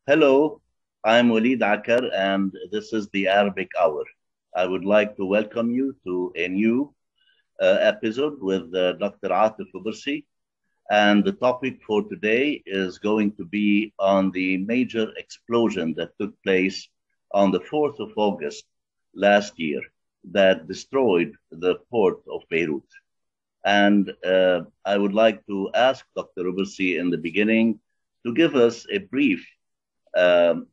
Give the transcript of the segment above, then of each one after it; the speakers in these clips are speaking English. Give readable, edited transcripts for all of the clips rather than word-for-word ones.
Hello, I'm Waleed Akar, and this is the Arabic Hour. I would like to welcome you to a new episode with Dr. Atif Kubursi. And the topic for today is going to be on the major explosion that took place on the 4th of August last year that destroyed the port of Beirut. And I would like to ask Dr. Kubursi in the beginning to give us a brief um,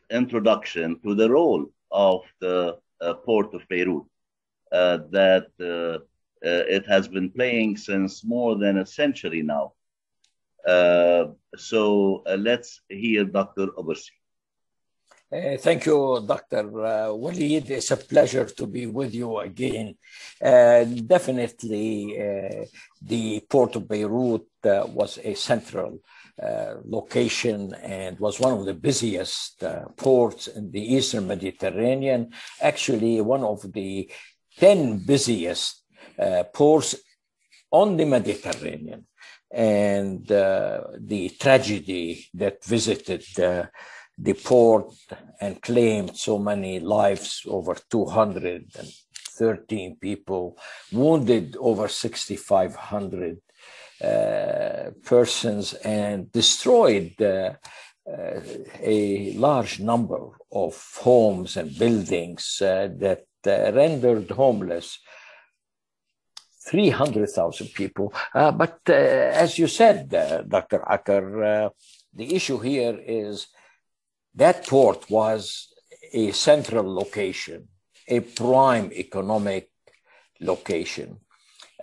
introduction to the role of the port of Beirut that it has been playing since more than a century now. So let's hear Dr. Kubursi. Thank you, Dr. Waleed. It's a pleasure to be with you again. Definitely, the port of Beirut was a central location and was one of the busiest ports in the Eastern Mediterranean, actually one of the 10 busiest ports on the Mediterranean. And the tragedy that visited the port and claimed so many lives, over 213 people, wounded over 6,500 persons, and destroyed a large number of homes and buildings that rendered homeless 300,000 people. But as you said, Dr. Akar, the issue here is that port was a central location, a prime economic location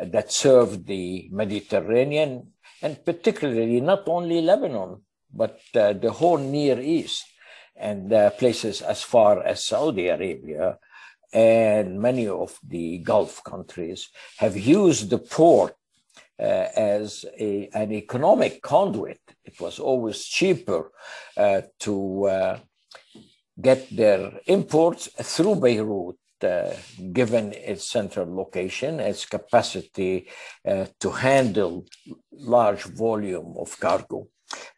that served the Mediterranean, and particularly not only Lebanon, but the whole Near East and places as far as Saudi Arabia and many of the Gulf countries have used the port as an economic conduit. It was always cheaper to get their imports through Beirut, given its central location, its capacity to handle large volume of cargo.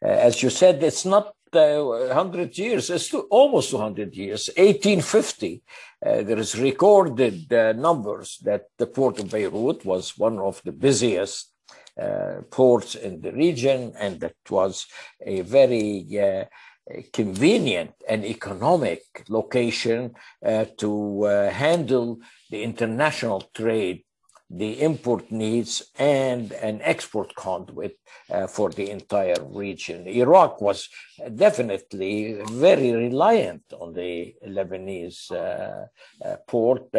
As you said, it's not 100 years, it's almost 200 years, 1850. There is recorded numbers that the port of Beirut was one of the busiest ports in the region, and that was a very convenient and economic location to handle the international trade, the import needs, and an export conduit for the entire region. Iraq was definitely very reliant on the Lebanese port,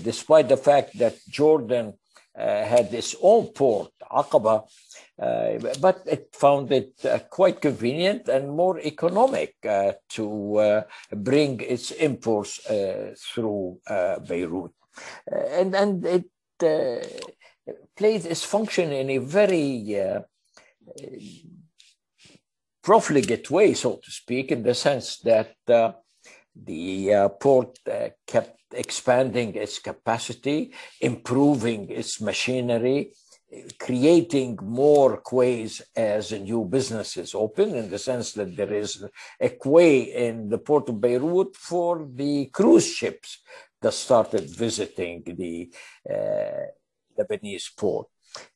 despite the fact that Jordan had its own port, Aqaba, but it found it quite convenient and more economic to bring its imports through Beirut. And it played its function in a very profligate way, so to speak, in the sense that the port kept expanding its capacity, improving its machinery, creating more quays as new businesses open, in the sense that there is a quay in the port of Beirut for the cruise ships that started visiting the Lebanese port.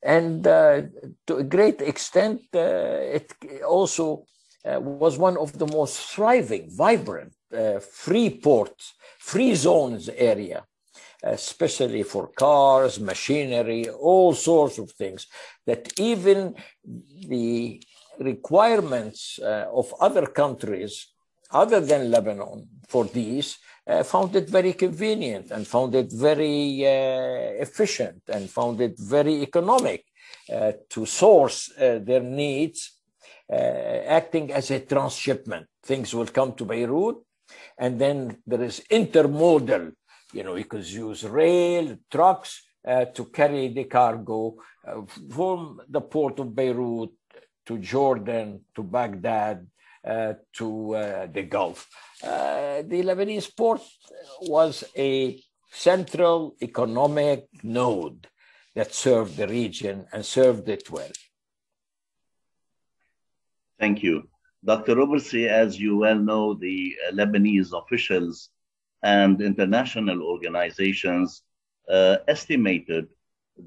And to a great extent, it also was one of the most thriving, vibrant, free ports, free zones area, especially for cars, machinery, all sorts of things, that even the requirements of other countries other than Lebanon for these found it very convenient and found it very efficient and found it very economic to source their needs, acting as a transshipment. Things will come to Beirut, and then there is intermodal. You could use rail, trucks to carry the cargo from the port of Beirut to Jordan, to Baghdad, to the Gulf. The Lebanese port was a central economic node that served the region and served it well. Thank you. Dr. Kubursi, as you well know, the Lebanese officials and international organizations estimated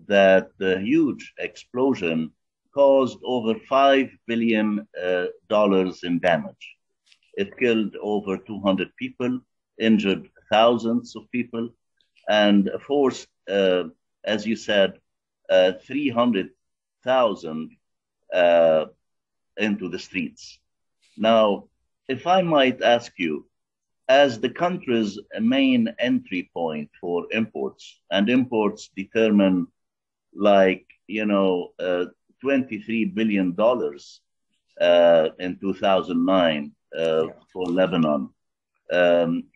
that the huge explosion caused over $5 billion in damage. It killed over 200 people, injured thousands of people, and forced, as you said, 300,000 into the streets. Now, if I might ask you, as the country's main entry point for imports, and imports determine like, $23 billion in 2009 for Lebanon.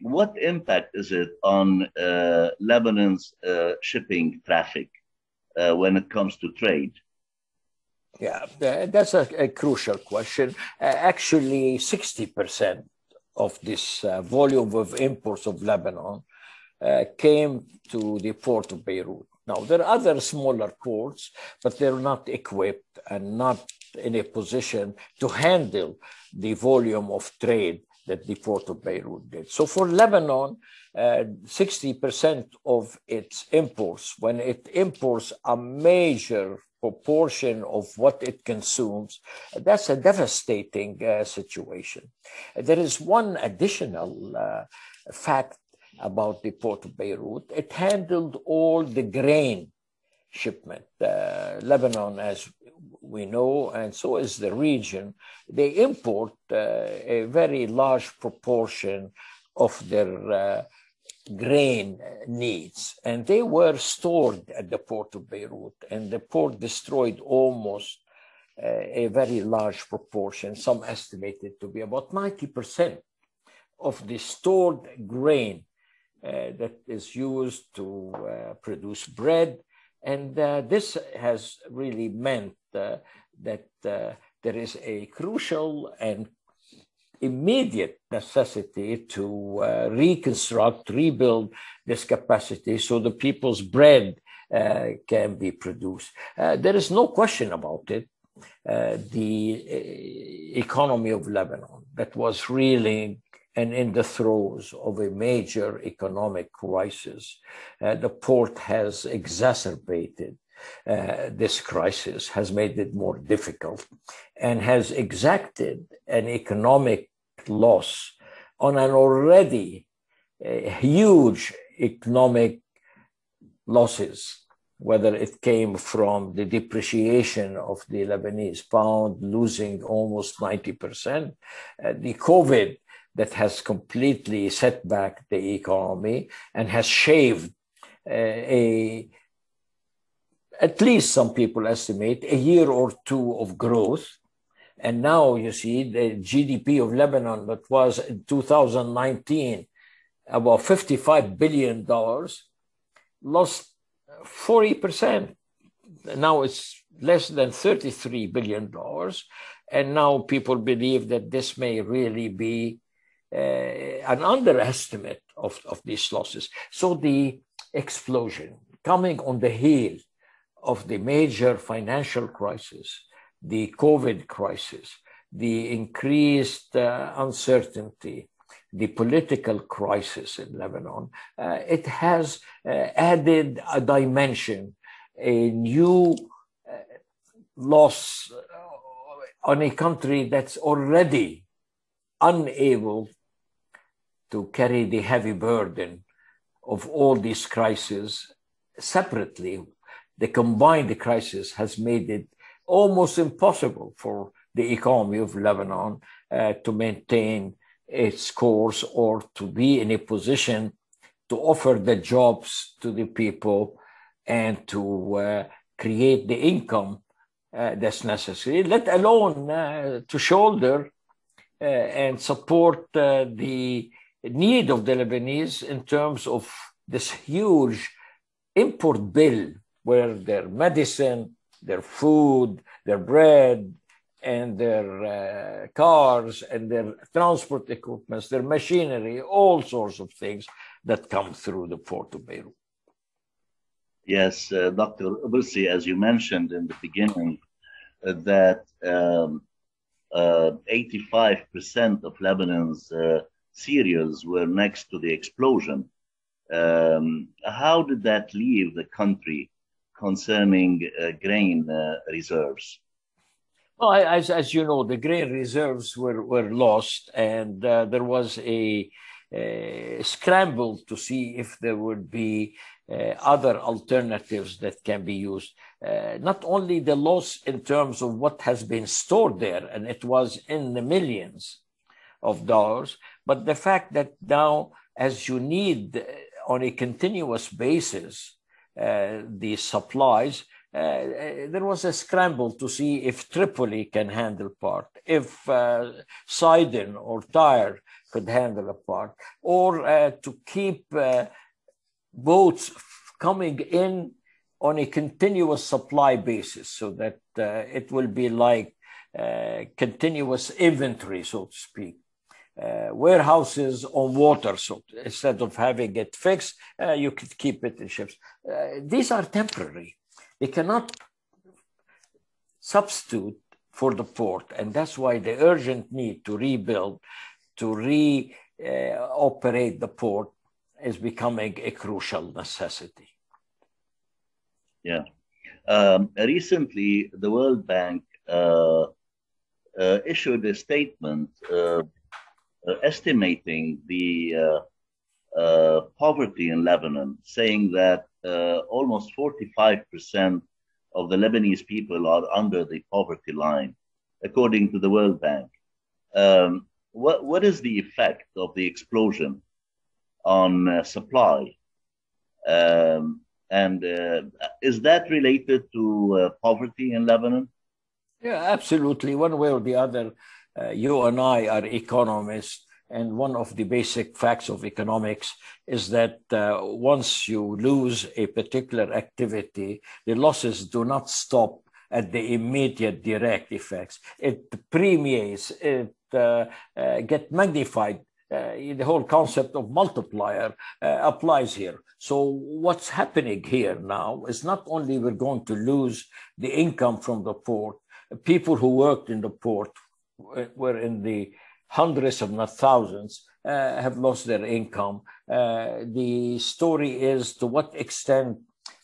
What impact is it on Lebanon's shipping traffic when it comes to trade? Yeah, that's a crucial question. Actually, 60% of this volume of imports of Lebanon came to the port of Beirut. Now, there are other smaller ports, but they're not equipped and not in a position to handle the volume of trade that the port of Beirut did. So for Lebanon, 60% of its imports, when it imports a major proportion of what it consumes, that's a devastating situation. There is one additional fact about the port of Beirut. It handled all the grain shipment. Lebanon, as we know, and so is the region, they import a very large proportion of their grain needs, and they were stored at the port of Beirut, and the port destroyed almost a very large proportion, some estimated to be about 90% of the stored grain that is used to produce bread. And this has really meant that there is a crucial and immediate necessity to reconstruct, rebuild this capacity so the people's bread can be produced. There is no question about it. The economy of Lebanon that was reeling and in the throes of a major economic crisis, the port has exacerbated this crisis, has made it more difficult, and has exacted an economic loss on an already huge economic losses, whether it came from the depreciation of the Lebanese pound, losing almost 90%, the COVID that has completely set back the economy and has shaved at least some people estimate a year or two of growth. And now you see the GDP of Lebanon that was in 2019 about $55 billion lost 40%. Now it's less than $33 billion. And now people believe that this may really be an underestimate of these losses. So the explosion coming on the heel of the major financial crisis, the COVID crisis, the increased uncertainty, the political crisis in Lebanon, it has added a dimension, a new loss on a country that's already unable to carry the heavy burden of all these crises separately. The combined crisis has made it almost impossible for the economy of Lebanon to maintain its course or to be in a position to offer the jobs to the people and to create the income that's necessary, let alone to shoulder and support the need of the Lebanese in terms of this huge import bill where their medicine, their food, their bread, and their cars and their transport equipment, their machinery, all sorts of things that come through the port of Beirut. Yes, Dr. Kubursi, as you mentioned in the beginning, that 85% of Lebanon's cereals were next to the explosion. How did that leave the country concerning grain reserves? Well, as you know, the grain reserves were lost, and there was a scramble to see if there would be other alternatives that can be used. Not only the loss in terms of what has been stored there, and it was in the millions of dollars, but the fact that now, as you need on a continuous basis the supplies, there was a scramble to see if Tripoli can handle part, if Sidon or Tyre could handle a part, or to keep boats coming in on a continuous supply basis, so that it will be like continuous inventory, so to speak. Warehouses on water, so instead of having it fixed, you could keep it in ships. These are temporary. They cannot substitute for the port, and that's why the urgent need to rebuild, to re-operate the port is becoming a crucial necessity. Yeah. Recently, the World Bank issued a statement estimating the poverty in Lebanon, saying that almost 45% of the Lebanese people are under the poverty line, according to the World Bank. What is the effect of the explosion on supply? And is that related to poverty in Lebanon? Yeah, absolutely. One way or the other, you and I are economists, and one of the basic facts of economics is that once you lose a particular activity, the losses do not stop at the immediate direct effects. It permeates, it gets magnified. The whole concept of multiplier applies here. So what's happening here now is not only we're going to lose the income from the port, people who worked in the port were in the hundreds, if not thousands, have lost their income. The story is to what extent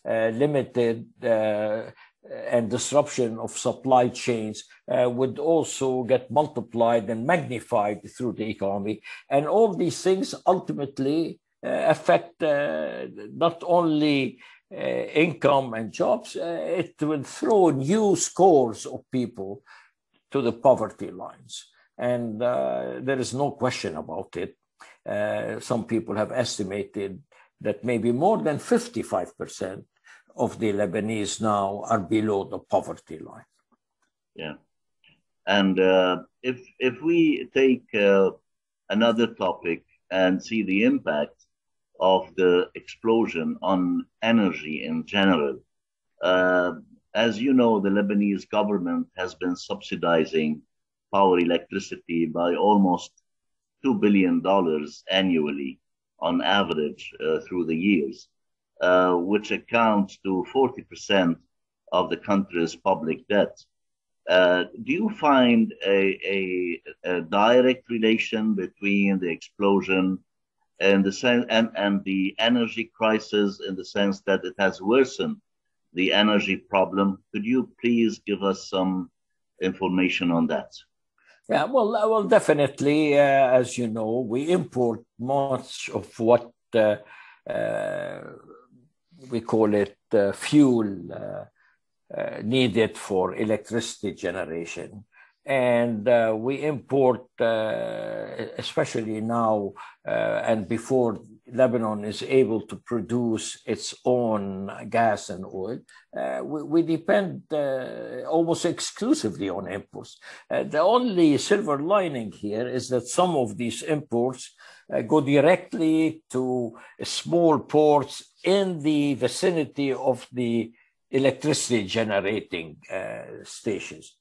limited and disruption of supply chains would also get multiplied and magnified through the economy. And all these things ultimately affect not only income and jobs, it will throw new scores of people to the poverty lines. And there is no question about it. Some people have estimated that maybe more than 55% of the Lebanese now are below the poverty line. Yeah. And if we take another topic and see the impact of the explosion on energy in general, as you know, the Lebanese government has been subsidizing power electricity by almost $2 billion annually on average through the years, which accounts to 40% of the country's public debt. Do you find a direct relation between the explosion and the energy crisis, in the sense that it has worsened the energy problem? Could you please give us some information on that? Yeah, well, definitely. As you know, we import much of what we call it fuel needed for electricity generation. And we import, especially now and before Lebanon is able to produce its own gas and oil, we depend almost exclusively on imports. The only silver lining here is that some of these imports go directly to small ports in the vicinity of the electricity generating stations.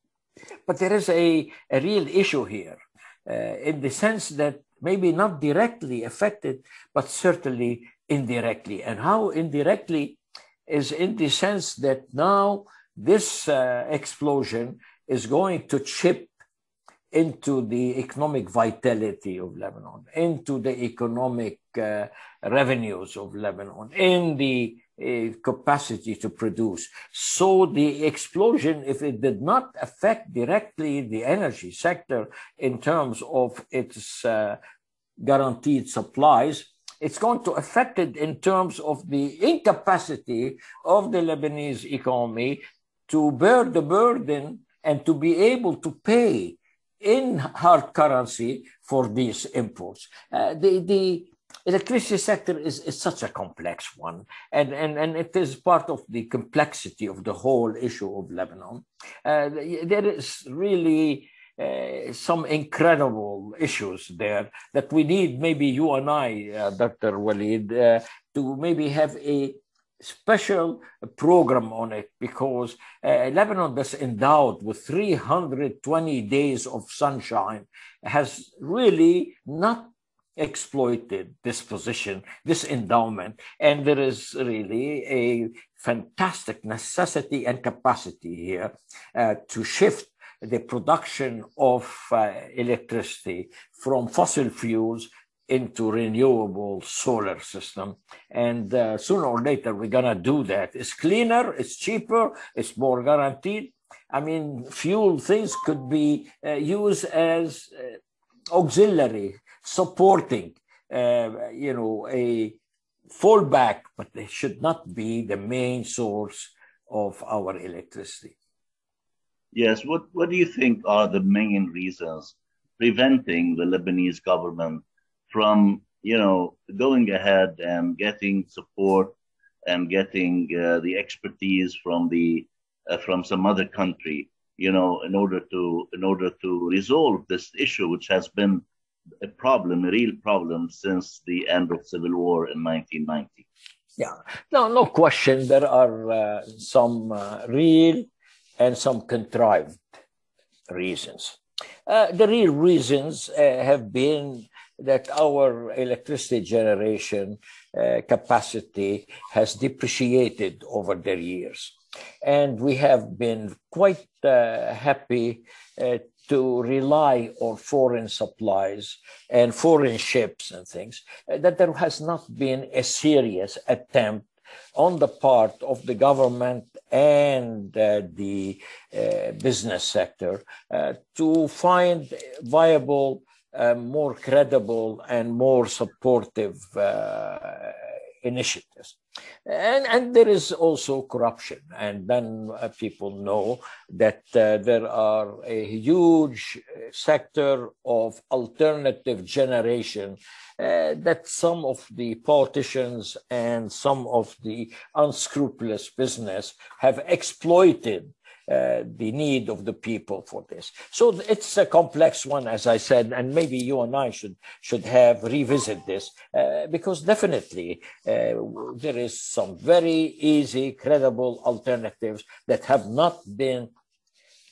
But there is a real issue here in the sense that maybe not directly affected, but certainly indirectly. And how indirectly is in the sense that now this explosion is going to chip into the economic vitality of Lebanon, into the economic revenues of Lebanon, in the capacity to produce. So the explosion, if it did not affect directly the energy sector in terms of its guaranteed supplies, it's going to affect it in terms of the incapacity of the Lebanese economy to bear the burden and to be able to pay in hard currency for these imports. The electricity sector is such a complex one, and it is part of the complexity of the whole issue of Lebanon. There is really some incredible issues there that we need, maybe you and I, Dr. Waleed, to maybe have a special program on it, because Lebanon is endowed with 320 days of sunshine, has really not exploited this position, this endowment, and there is really a fantastic necessity and capacity here to shift the production of electricity from fossil fuels into renewable solar system. And sooner or later, we're going to do that. It's cleaner, it's cheaper, it's more guaranteed. I mean, fuel things could be used as auxiliary, supporting, a fallback, but they should not be the main source of our electricity. Yes, what do you think are the main reasons preventing the Lebanese government from, going ahead and getting support and getting the expertise from some other country, in order to resolve this issue, which has been a real problem since the end of civil war in 1990? Yeah, no question. There are some real and some contrived reasons. The real reasons have been that our electricity generation capacity has depreciated over the years. And we have been quite happy to rely on foreign supplies and foreign ships and things, that there has not been a serious attempt on the part of the government and the business sector to find viable, more credible and more supportive initiatives. And there is also corruption. And then people know that there are a huge sector of alternative generation that some of the politicians and some of the unscrupulous business have exploited the need of the people for this. So it's a complex one, as I said, and maybe you and I should have revisit this because definitely there is some very easy, credible alternatives that have not been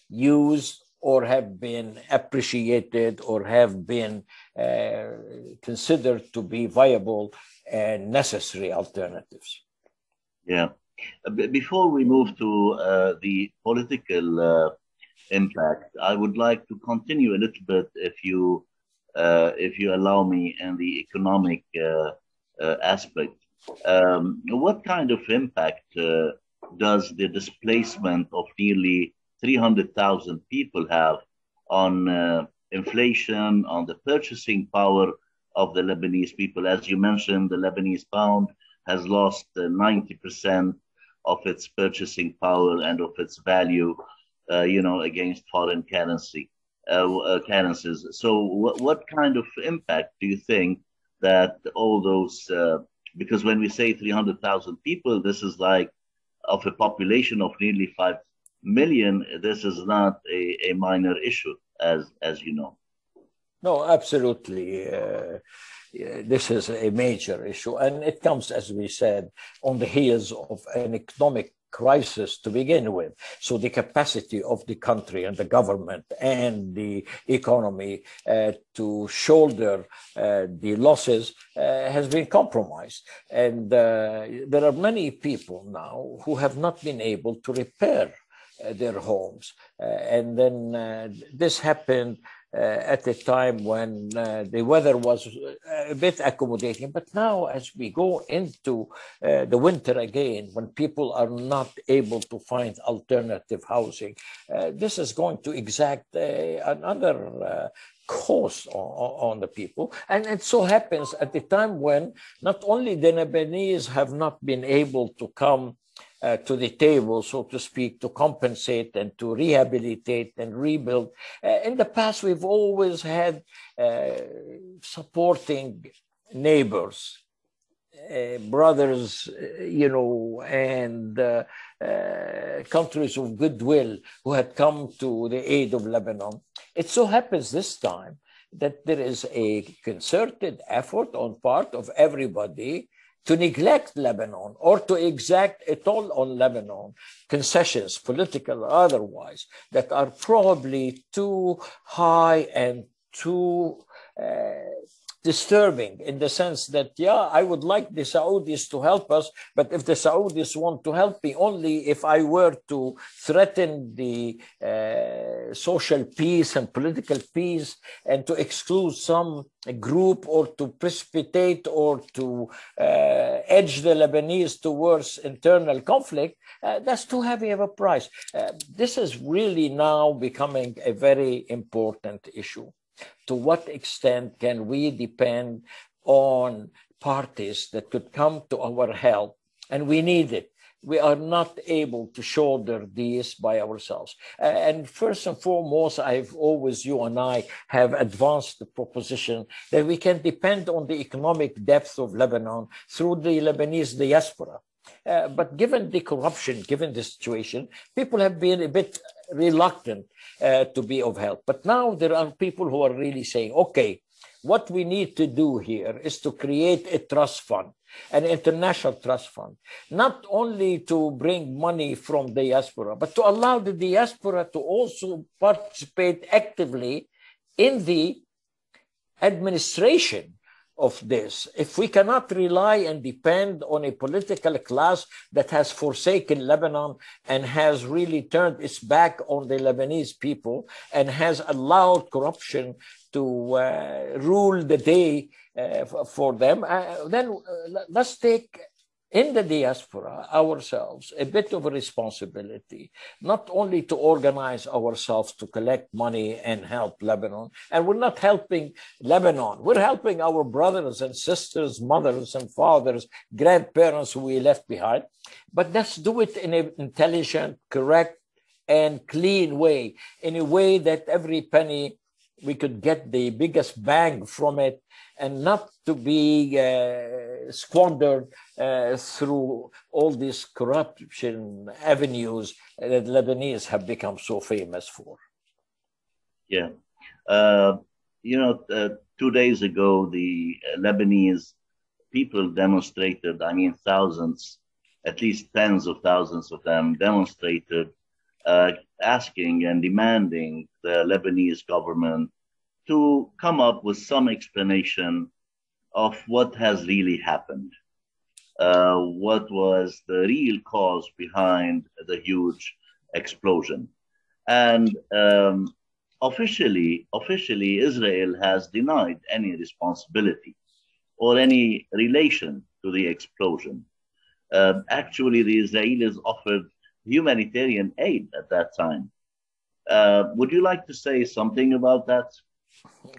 used or have been appreciated or have been considered to be viable and necessary alternatives. Yeah. Before we move to the political impact, I would like to continue a little bit, if you allow me, in the economic aspect. What kind of impact does the displacement of nearly 300,000 people have on inflation, on the purchasing power of the Lebanese people? As you mentioned, the Lebanese pound has lost 90% of its purchasing power and of its value, against foreign currencies. So what kind of impact do you think that all those, because when we say 300,000 people, this is like of a population of nearly 5 million, this is not a minor issue, as you know. No, absolutely. This is a major issue, and it comes, as we said, on the heels of an economic crisis to begin with. So the capacity of the country and the government and the economy to shoulder the losses has been compromised. And there are many people now who have not been able to repair their homes. And then this happened at a time when the weather was a bit accommodating. But now, as we go into the winter again, when people are not able to find alternative housing, this is going to exact another cost on the people. And it so happens at the time when not only the Lebanese have not been able to come to the table, so to speak, to compensate and to rehabilitate and rebuild. In the past, we've always had supporting neighbors, brothers, and countries of goodwill who had come to the aid of Lebanon. It so happens this time that there is a concerted effort on part of everybody to neglect Lebanon or to exact a toll on Lebanon, concessions, political or otherwise, that are probably too high and too disturbing, in the sense that, I would like the Saudis to help us, but if the Saudis want to help me only if I were to threaten the social peace and political peace and to exclude some group or to precipitate or to edge the Lebanese towards internal conflict, that's too heavy of a price. This is really now becoming a very important issue. To what extent can we depend on parties that could come to our help? And we need it. We are not able to shoulder this by ourselves. And first and foremost, you and I have advanced the proposition that we can depend on the economic depth of Lebanon through the Lebanese diaspora. But given the corruption, given the situation, people have been a bit reluctant to be of help. But now there are people who are really saying, okay, what we need to do here is to create a trust fund, an international trust fund, not only to bring money from diaspora, but to allow the diaspora to also participate actively in the administration of this. If we cannot rely and depend on a political class that has forsaken Lebanon and has really turned its back on the Lebanese people and has allowed corruption to rule the day for them, then let's take in the diaspora ourselves a bit of a responsibility, not only to organize ourselves to collect money and help Lebanon. And we're not helping Lebanon, we're helping our brothers and sisters, mothers and fathers, grandparents who we left behind. But let's do it in an intelligent, correct, and clean way, in a way that every penny we could get the biggest bang from it, and not to be squandered through all these corruption avenues that Lebanese have become so famous for. Yeah. 2 days ago, the Lebanese people demonstrated, thousands, at least tens of thousands of them demonstrated, asking and demanding the Lebanese government to come up with some explanation of what has really happened. What was the real cause behind the huge explosion? And officially, Israel has denied any responsibility or any relation to the explosion. Actually, the Israelis offered humanitarian aid at that time. Would you like to say something about that?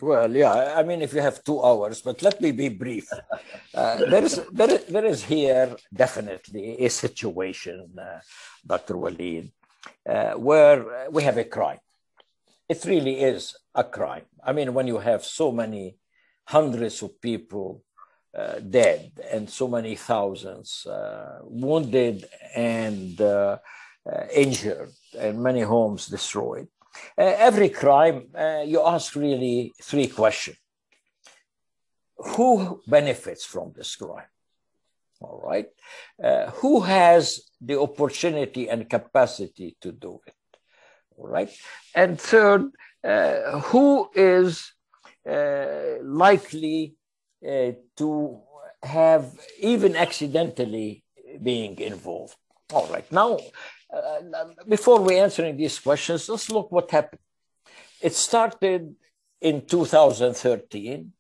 Well, yeah, if you have 2 hours, but let me be brief. There is here definitely a situation, Dr. Waleed, where we have a crime. It really is a crime. When you have so many hundreds of people dead and so many thousands wounded and injured and many homes destroyed. Every crime, you ask really 3 questions. Who benefits from this crime? All right. Who has the opportunity and capacity to do it? All right. And third, who is likely to have even accidentally being involved? All right. Now, before we answering these questions, let's look what happened. It started in 2013,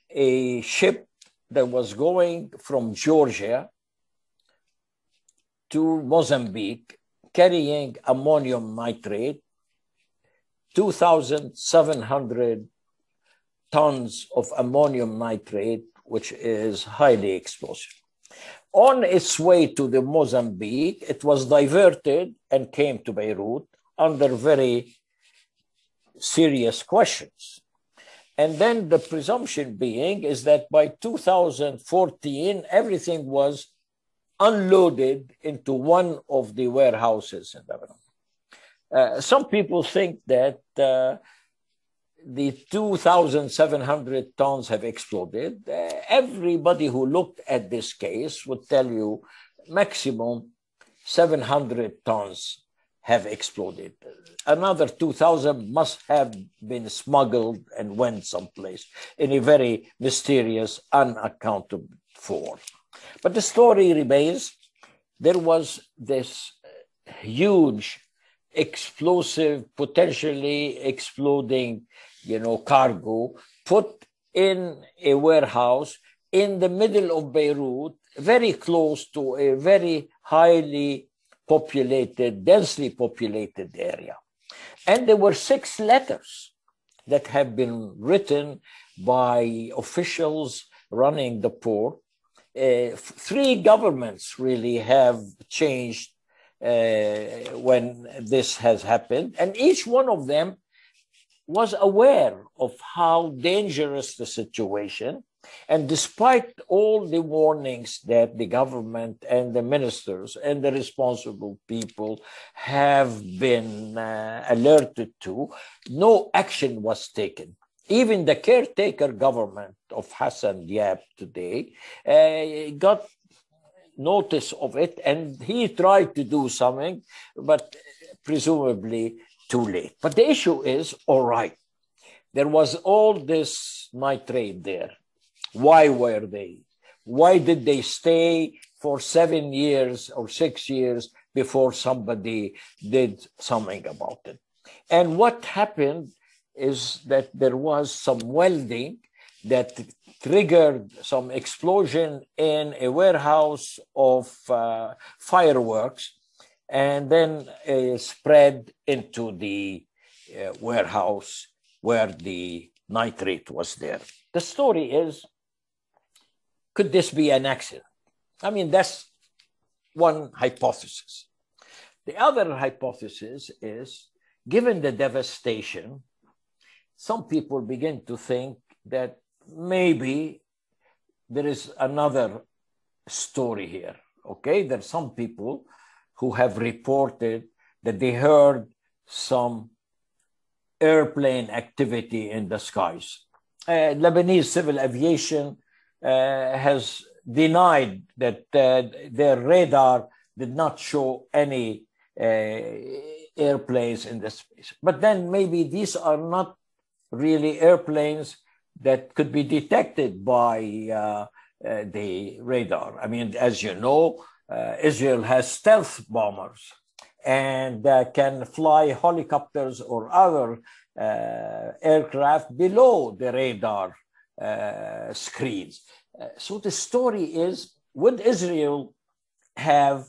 a ship that was going from Georgia to Mozambique carrying ammonium nitrate, 2,700 tons of ammonium nitrate, which is highly explosive. On its way to the Mozambique, it was diverted and came to Beirut under very serious questions. And then the presumption being is that by 2014, everything was unloaded into one of the warehouses in Lebanon. Some people think that the 2,700 tons have exploded. Everybody who looked at this case would tell you maximum 700 tons have exploded. Another 2,000 must have been smuggled and went someplace in a very mysterious, unaccounted for. But the story remains, there was this huge, explosive, potentially exploding, cargo put in a warehouse in the middle of Beirut, very close to a very highly populated, densely populated area. And there were 6 letters that have been written by officials running the port. 3 governments really have changed when this has happened, and each one of them was aware of how dangerous the situation. And despite all the warnings that the government and the ministers and the responsible people have been alerted to, no action was taken. Even the caretaker government of Hassan Diab today got notice of it, and he tried to do something, but presumably too late. But the issue is, all right, there was all this nitrate there. Why were they? Why did they stay for 7 years or 6 years before somebody did something about it? And what happened is that there was some welding that triggered some explosion in a warehouse of fireworks, and then spread into the warehouse where the nitrate was there. The story is, could this be an accident? I mean, that's one hypothesis. The other hypothesis is, given the devastation, some people begin to think that maybe there is another story here, okay? There are some people who have reported that they heard some airplane activity in the skies. Lebanese civil aviation has denied that their radar did not show any airplanes in the space. But then maybe these are not really airplanes that could be detected by the radar. I mean, as you know, Israel has stealth bombers and can fly helicopters or other aircraft below the radar screens. So the story is, would Israel have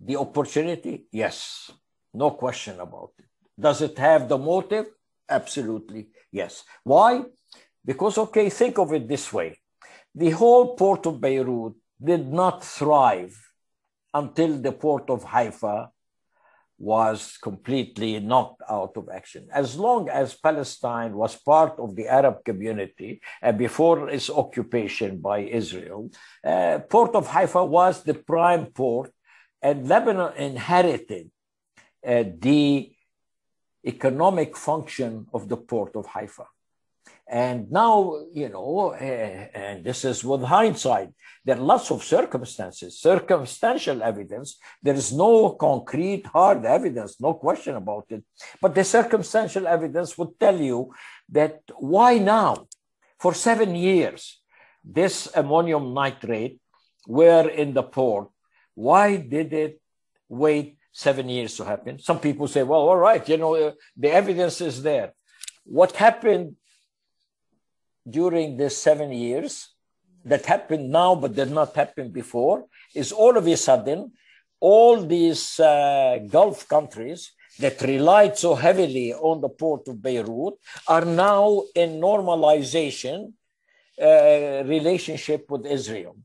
the opportunity? Yes, no question about it. Does it have the motive? Absolutely, yes. Why? Because, okay, think of it this way. The whole port of Beirut did not thrive until the port of Haifa was completely knocked out of action. As long as Palestine was part of the Arab community and before its occupation by Israel, port of Haifa was the prime port, and Lebanon inherited the economic function of the port of Haifa. And now, and this is with hindsight, there are lots of circumstantial evidence. There is no concrete, hard evidence, no question about it. But the circumstantial evidence would tell you that why now? For 7 years, this ammonium nitrate were in the port. Why did it wait 7 years to happen? Some people say, well, all right, the evidence is there. what happened during these 7 years that happened now but did not happen before is all of a sudden, all these Gulf countries that relied so heavily on the port of Beirut are now in normalization relationship with Israel.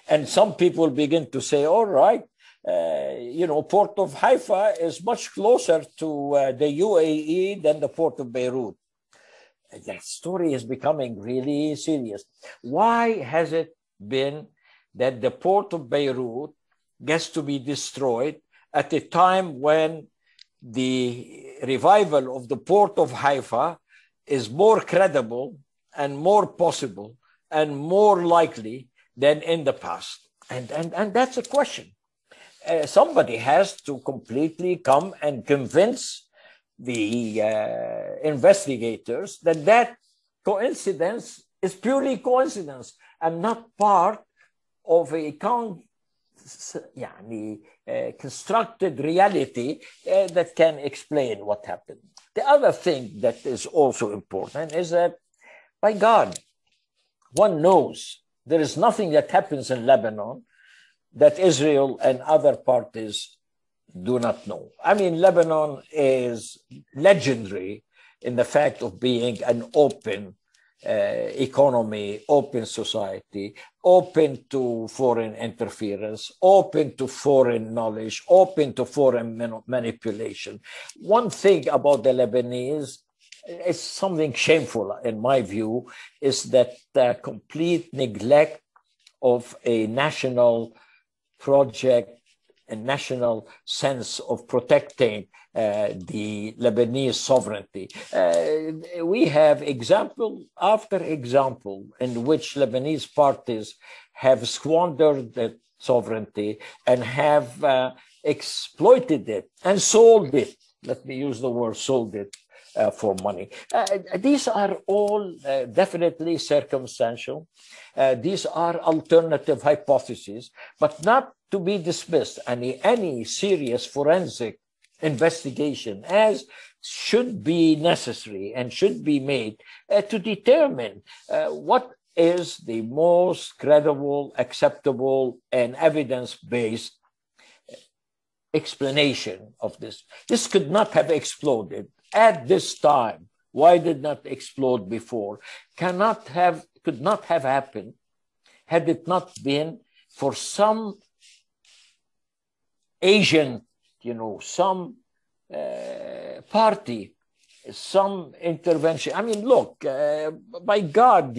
And some people begin to say, all right, Port of Haifa is much closer to the UAE than the port of Beirut. That story is becoming really serious. Why has it been that the port of Beirut gets to be destroyed at a time when the revival of the port of Haifa is more credible and more possible and more likely than in the past? And that's a question. Somebody has to completely come and convince the investigators that that coincidence is purely coincidence and not part of a constructed reality that can explain what happened. The other thing that is also important is that, by God, one knows there is nothing that happens in Lebanon that Israel and other parties do not know. I mean, Lebanon is legendary in the fact of being an open economy, open society, open to foreign interference, open to foreign knowledge, open to foreign manipulation. One thing about the Lebanese is something shameful, in my view, is that complete neglect of a national project, a national sense of protecting the Lebanese sovereignty. We have example after example in which Lebanese parties have squandered the sovereignty and have exploited it and sold it. Let me use the word sold it for money. These are all definitely circumstantial. These are alternative hypotheses, but not to be dismissed. Any serious forensic investigation as should be necessary and should be made to determine what is the most credible, acceptable, and evidence-based explanation of this. This could not have exploded at this time. Why did not explode before? Could not have happened had it not been for some Asian, some party, some intervention. I mean, look, by God,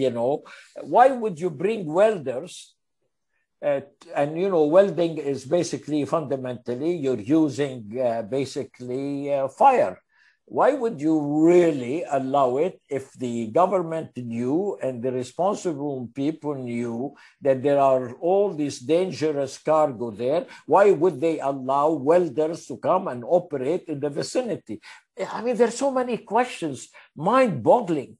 why would you bring welders? Welding is basically fundamentally you're using fire. Why would you really allow it if the government knew and the responsible people knew that there are all these dangerous cargo there? Why would they allow welders to come and operate in the vicinity? I mean, there's so many questions, mind-boggling.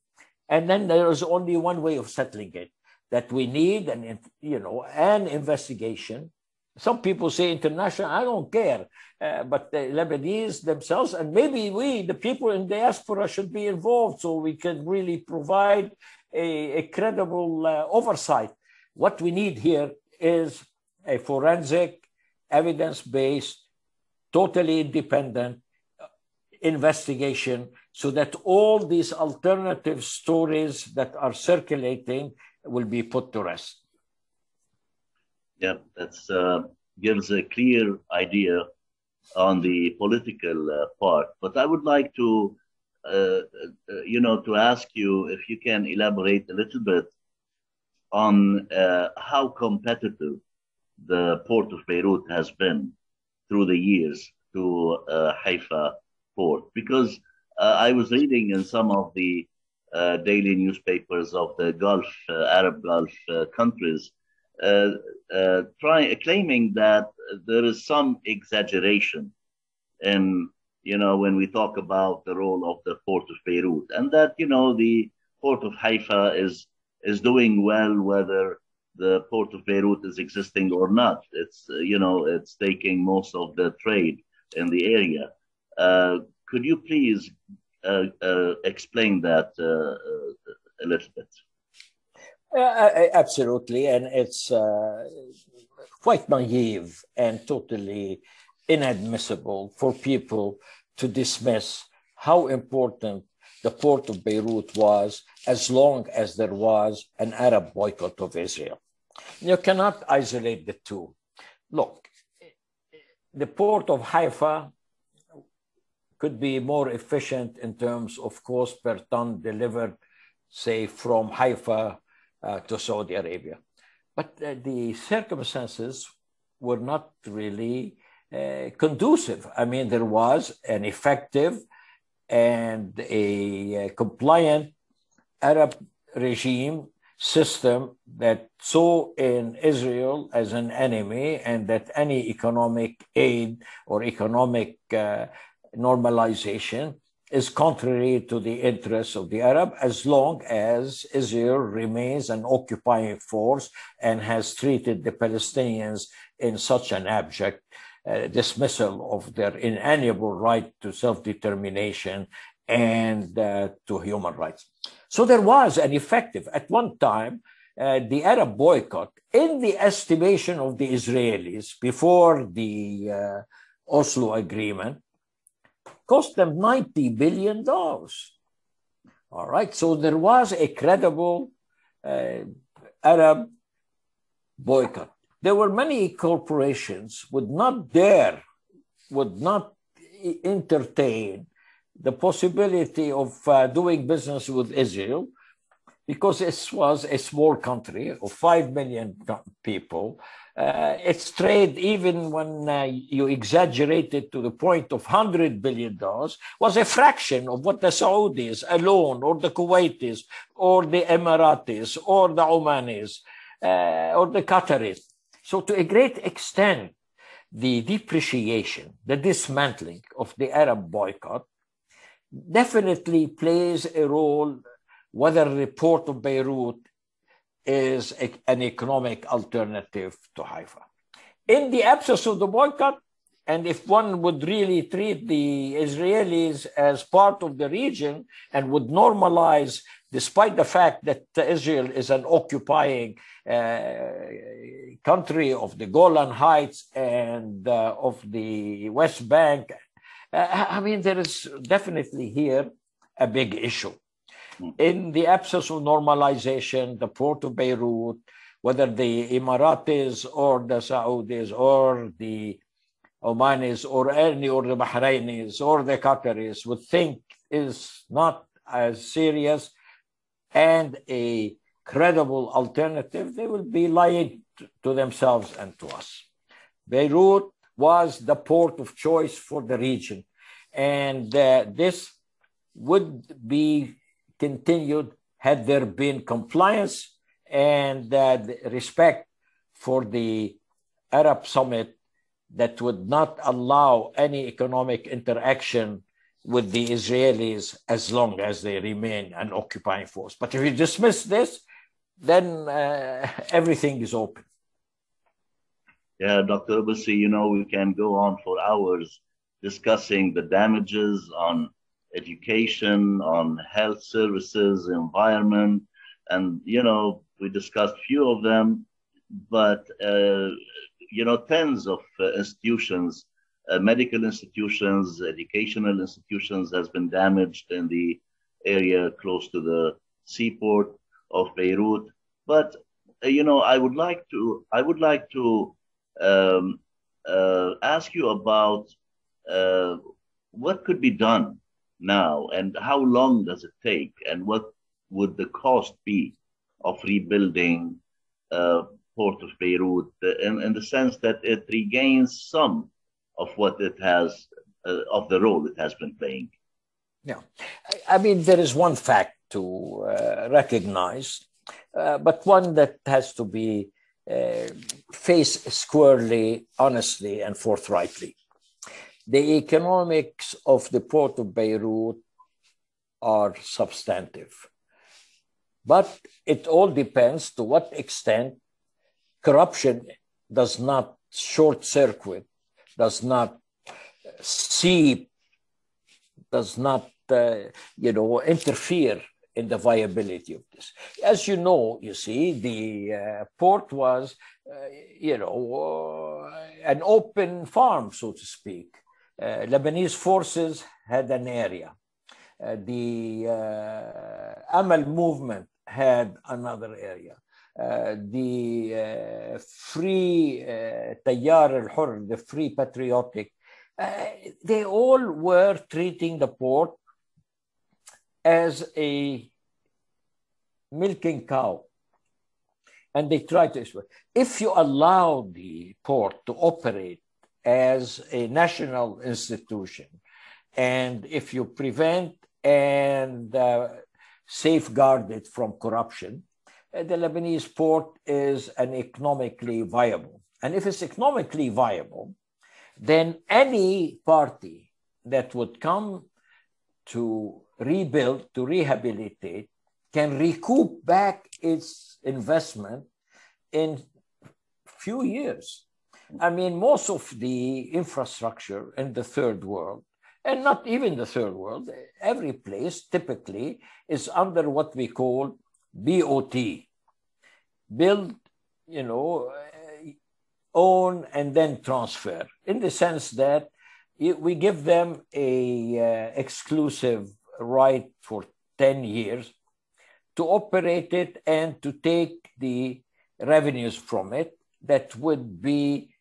And then there is only one way of settling it, that we need an investigation. Some people say international, I don't care. But the Lebanese themselves, and maybe we, the people in diaspora, should be involved so we can really provide a credible oversight. What we need here is a forensic, evidence-based, totally independent investigation so that all these alternative stories that are circulating will be put to rest. Yeah, that gives a clear idea on the political part. But I would like to, to ask you if you can elaborate a little bit on how competitive the port of Beirut has been through the years to Haifa port. Because I was reading in some of the daily newspapers of the Gulf, Arab Gulf countries, claiming that there is some exaggeration in, when we talk about the role of the port of Beirut, and that, the port of Haifa is doing well, whether the port of Beirut is existing or not. It's, it's taking most of the trade in the area. Could you please explain that a little bit? Absolutely, and it's quite naive and totally inadmissible for people to dismiss how important the port of Beirut was as long as there was an Arab boycott of Israel. You cannot isolate the two. Look, the port of Haifa could be more efficient in terms of cost per ton delivered, say, from Haifa to Saudi Arabia. But the circumstances were not really conducive. I mean, there was an effective and a compliant Arab regime system that saw in Israel as an enemy, and that any economic aid or economic normalization is contrary to the interests of the Arab, as long as Israel remains an occupying force and has treated the Palestinians in such an abject dismissal of their inalienable right to self-determination and to human rights. So there was an effective, at one time, the Arab boycott, in the estimation of the Israelis before the Oslo Agreement, cost them $90 billion. All right, so there was a credible Arab boycott. There were many corporations would not entertain the possibility of doing business with Israel, because this was a small country of 5 million people. Its trade, even when you exaggerate it to the point of $100 billion, was a fraction of what the Saudis alone, or the Kuwaitis, or the Emeritus, or the Omanis, or the Qataris. So to a great extent, the depreciation, the dismantling of the Arab boycott definitely plays a role, whether the port of Beirut is an economic alternative to Haifa. In the absence of the boycott, and if one would really treat the Israelis as part of the region and would normalize, despite the fact that Israel is an occupying country of the Golan Heights and of the West Bank, I mean, there is definitely here a big issue. In the absence of normalization, the port of Beirut, whether the Emiratis or the Saudis or the Omanis or the Bahrainis or the Qataris would think is not as serious and a credible alternative, they will be lying to themselves and to us. Beirut was the port of choice for the region, and this would be continued had there been compliance and respect for the Arab summit that would not allow any economic interaction with the Israelis as long as they remain an occupying force. But if you dismiss this, then everything is open. Yeah, Dr. Kubursi, you know, we can go on for hours discussing the damages on education, on health services, environment, and, you know, we discussed few of them, but, you know, tens of institutions, medical institutions, educational institutions has been damaged in the area close to the seaport of Beirut. But, you know, I would like to ask you about what could be done now, and how long does it take, and what would the cost be of rebuilding Port of Beirut in the sense that it regains some of what it has, of the role it has been playing? Yeah, I mean, there is one fact to recognize, but one that has to be faced squarely, honestly, and forthrightly. The economics of the port of Beirut are substantive, but it all depends to what extent corruption does not short circuit, does not seep, does not interfere in the viability of this. As you know, you see, the port was, an open farm, so to speak. Lebanese forces had an area. The Amal movement had another area. The free Tayyar al-Hur, the free patriotic, they all were treating the port as a milking cow. And they tried to explain. If you allow the port to operate as a national institution, and if you prevent and safeguard it from corruption, the Lebanese port is an economically viable. And if it's economically viable, then any party that would come to rebuild, to rehabilitate, can recoup back its investment in few years. I mean, most of the infrastructure in the third world, and not even the third world, every place typically is under what we call BOT, build, own and then transfer, in the sense that we give them a exclusive right for 10 years to operate it and to take the revenues from it that would be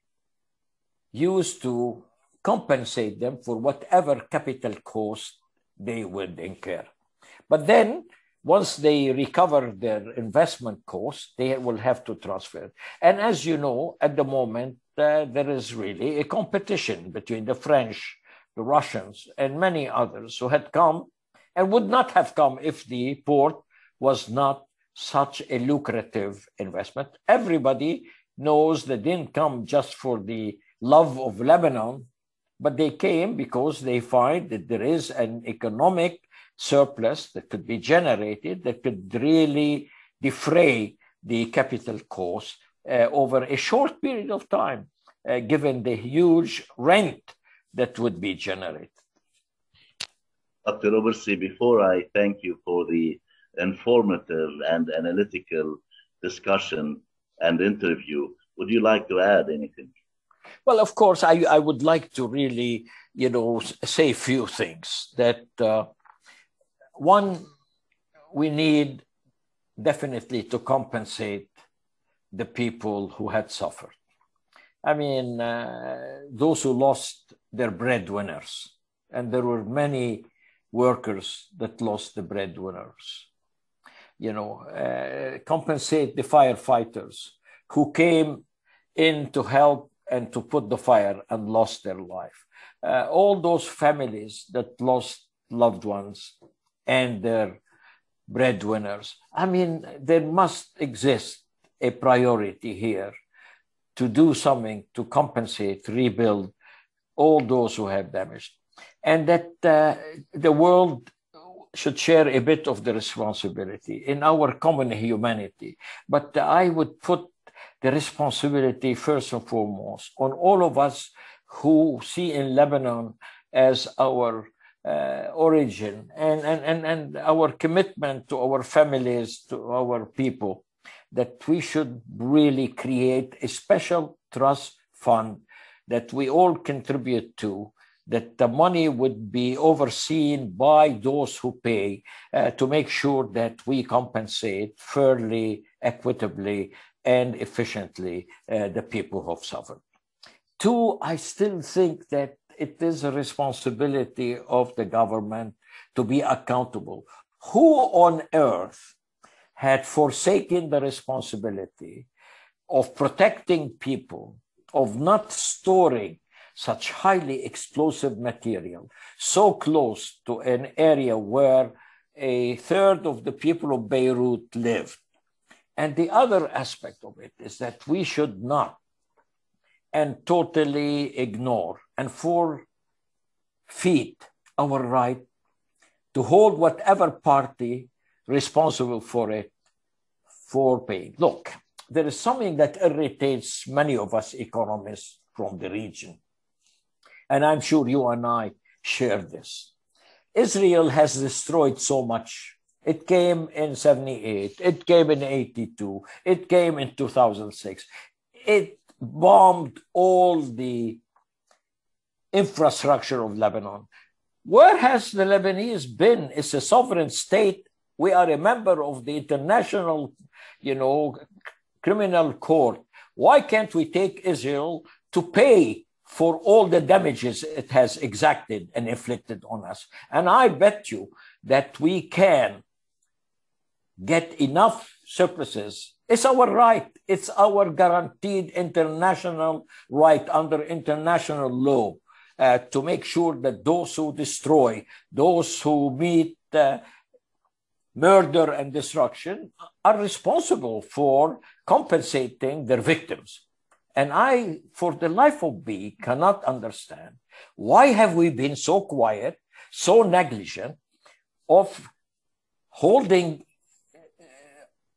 used to compensate them for whatever capital cost they would incur. But then, once they recover their investment cost, they will have to transfer. And as you know, at the moment, there is really a competition between the French, the Russians, and many others who had come and would not have come if the port was not such a lucrative investment. Everybody knows they didn't come just for the love of Lebanon, but they came because they find that there is an economic surplus that could be generated that could really defray the capital cost over a short period of time, given the huge rent that would be generated. Dr. Kubursi, before I thank you for the informative and analytical discussion and interview, would you like to add anything? Well, of course, I would like to really, say a few things. That one, we need definitely to compensate the people who had suffered. I mean, those who lost their breadwinners, and there were many workers that lost the breadwinners. Compensate the firefighters who came in to help and to put the fire and lost their life. All those families that lost loved ones and their breadwinners. I mean, there must exist a priority here to do something to compensate, rebuild all those who have damaged. And that the world should share a bit of the responsibility in our common humanity. But I would put the responsibility first and foremost on all of us who see in Lebanon as our origin and our commitment to our families, to our people, that we should really create a special trust fund that we all contribute to, that the money would be overseen by those who pay to make sure that we compensate fairly, equitably, and efficiently the people who have suffered. Two, I still think that it is a responsibility of the government to be accountable. Who on earth had forsaken the responsibility of protecting people, of not storing such highly explosive material so close to an area where a third of the people of Beirut lived? And the other aspect of it is that we should not and totally ignore and forfeit our right to hold whatever party responsible for it for paying. Look, there is something that irritates many of us economists from the region, and I'm sure you and I share this. Israel has destroyed so much. It came in 78, it came in 82, it came in 2006. It bombed all the infrastructure of Lebanon. Where has the Lebanese been? It's a sovereign state. We are a member of the international, criminal court. Why can't we take Israel to pay for all the damages it has exacted and inflicted on us? And I bet you that we can get enough surpluses. It's our right. It's our guaranteed international right under international law to make sure that those who destroy, those who meet murder and destruction are responsible for compensating their victims. And I, for the life of me, cannot understand why have we been so quiet, so negligent of holding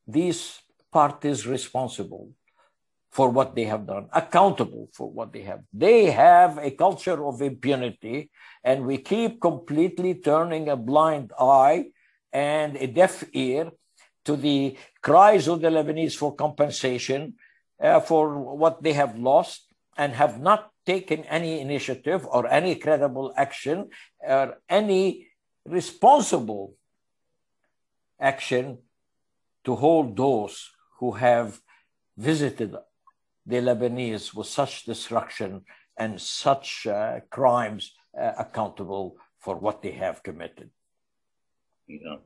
these parties responsible for what they have done, accountable for what they have. They have a culture of impunity, and we keep completely turning a blind eye and a deaf ear to the cries of the Lebanese for compensation for what they have lost, and have not taken any initiative or any credible action or any responsible action to hold those who have visited the Lebanese with such destruction and such crimes accountable for what they have committed. Yeah.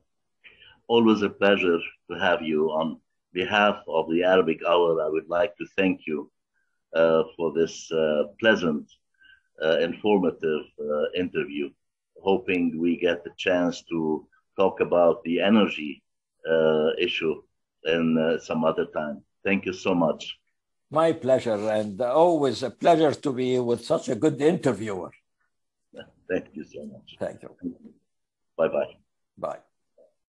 Always a pleasure to have you. On behalf of the Arabic Hour, I would like to thank you for this pleasant, informative interview, hoping we get the chance to talk about the energy issue in some other time. Thank you so much. My pleasure, and always a pleasure to be with such a good interviewer. Thank you so much. Thank you. Bye-bye. Bye.